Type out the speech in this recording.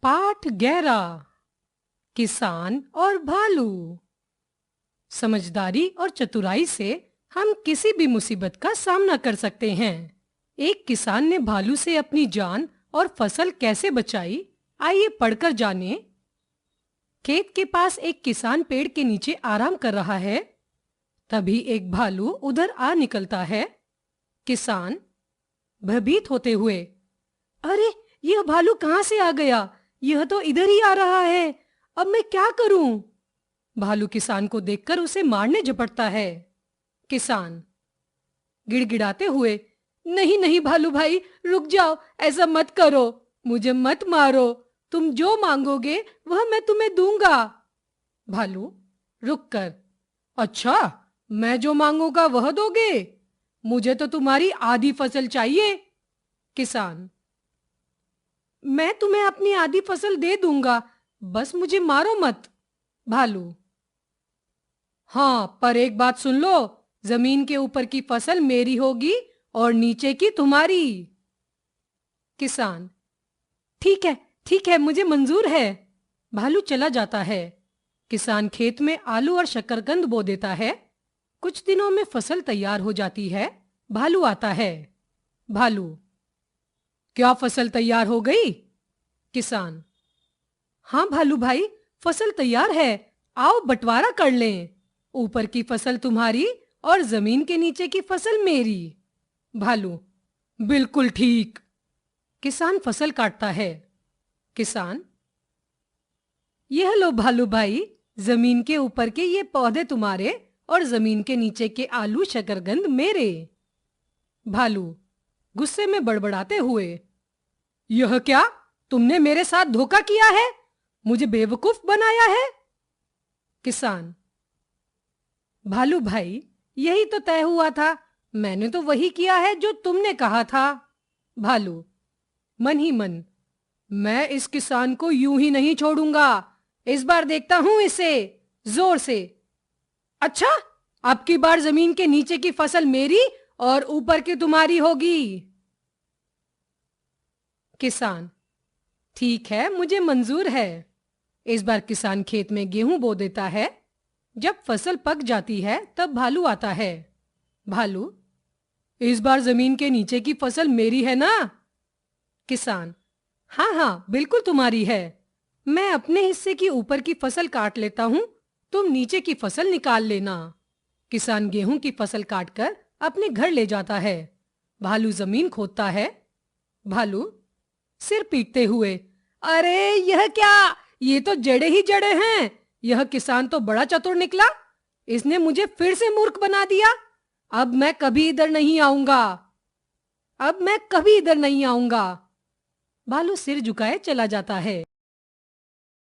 पाठ 11 किसान और भालू। समझदारी और चतुराई से हम किसी भी मुसीबत का सामना कर सकते हैं। एक किसान ने भालू से अपनी जान और फसल कैसे बचाई, आइए पढ़कर जानें। खेत के पास एक किसान पेड़ के नीचे आराम कर रहा है। तभी एक भालू उधर आ निकलता है। किसान भयभीत होते हुए, अरे यह भालू कहां से आ गया? यह तो इधर ही आ रहा है। अब मैं क्या करूं? भालू किसान को देखकर उसे मारने झपटता है। किसान गिड़गिड़ाते हुए, नहीं नहीं भालू भाई, रुक जाओ, ऐसा मत करो, मुझे मत मारो, तुम जो मांगोगे वह मैं तुम्हें दूंगा। भालू रुककर, अच्छा, मैं जो मांगूंगा वह दोगे? मुझे तो तुम्हारी आधी फसल चाहिए। किसान, मैं तुम्हें अपनी आधी फसल दे दूंगा, बस मुझे मारो मत। भालू, हाँ, पर एक बात सुन लो, जमीन के ऊपर की फसल मेरी होगी और नीचे की तुम्हारी। किसान, ठीक है, मुझे मंजूर है। भालू चला जाता है। किसान खेत में आलू और शकरकंद बो देता है। कुछ दिनों में फसल तैयार हो जाती है। भालू आता है। भालू, क्या फसल तैयार हो गई? किसान, हाँ भालू भाई, फसल तैयार है, आओ बंटवारा कर लें। ऊपर की फसल तुम्हारी और जमीन के नीचे की फसल मेरी। भालू, बिल्कुल ठीक। किसान फसल काटता है। किसान, यह लो भालू भाई, जमीन के ऊपर के ये पौधे तुम्हारे और जमीन के नीचे के आलू शकरकंद मेरे। भालू गुस्से में बड़बड़ाते हुए, यह क्या? तुमने मेरे साथ धोखा किया है, मुझे बेवकूफ बनाया है। किसान, भालू भाई, यही तो तय हुआ था, मैंने तो वही किया है जो तुमने कहा था। भालू मन ही मन, मैं इस किसान को यूं ही नहीं छोड़ूंगा, इस बार देखता हूं इसे, जोर से। अच्छा, अब की बार जमीन के नीचे की फसल मेरी और ऊपर की तुम्हारी होगी। किसान, ठीक है, मुझे मंजूर है। इस बार किसान खेत में गेहूं बो देता है। जब फसल पक जाती है तब भालू आता है। भालू, इस बार जमीन के नीचे की फसल मेरी है ना? किसान, हाँ हाँ, बिल्कुल तुम्हारी है। मैं अपने हिस्से की ऊपर की फसल काट लेता हूं, तुम नीचे की फसल निकाल लेना। किसान गेहूं की फसल काटकर अपने घर ले जाता है। भालू जमीन खोदता है। भालू सिर पीटते हुए, अरे यह क्या? ये तो जड़े ही जड़े हैं। यह किसान तो बड़ा चतुर निकला, इसने मुझे फिर से मूर्ख बना दिया। अब मैं कभी इधर नहीं आऊंगा, अब मैं कभी इधर नहीं आऊंगा। भालू सिर झुकाए चला जाता है।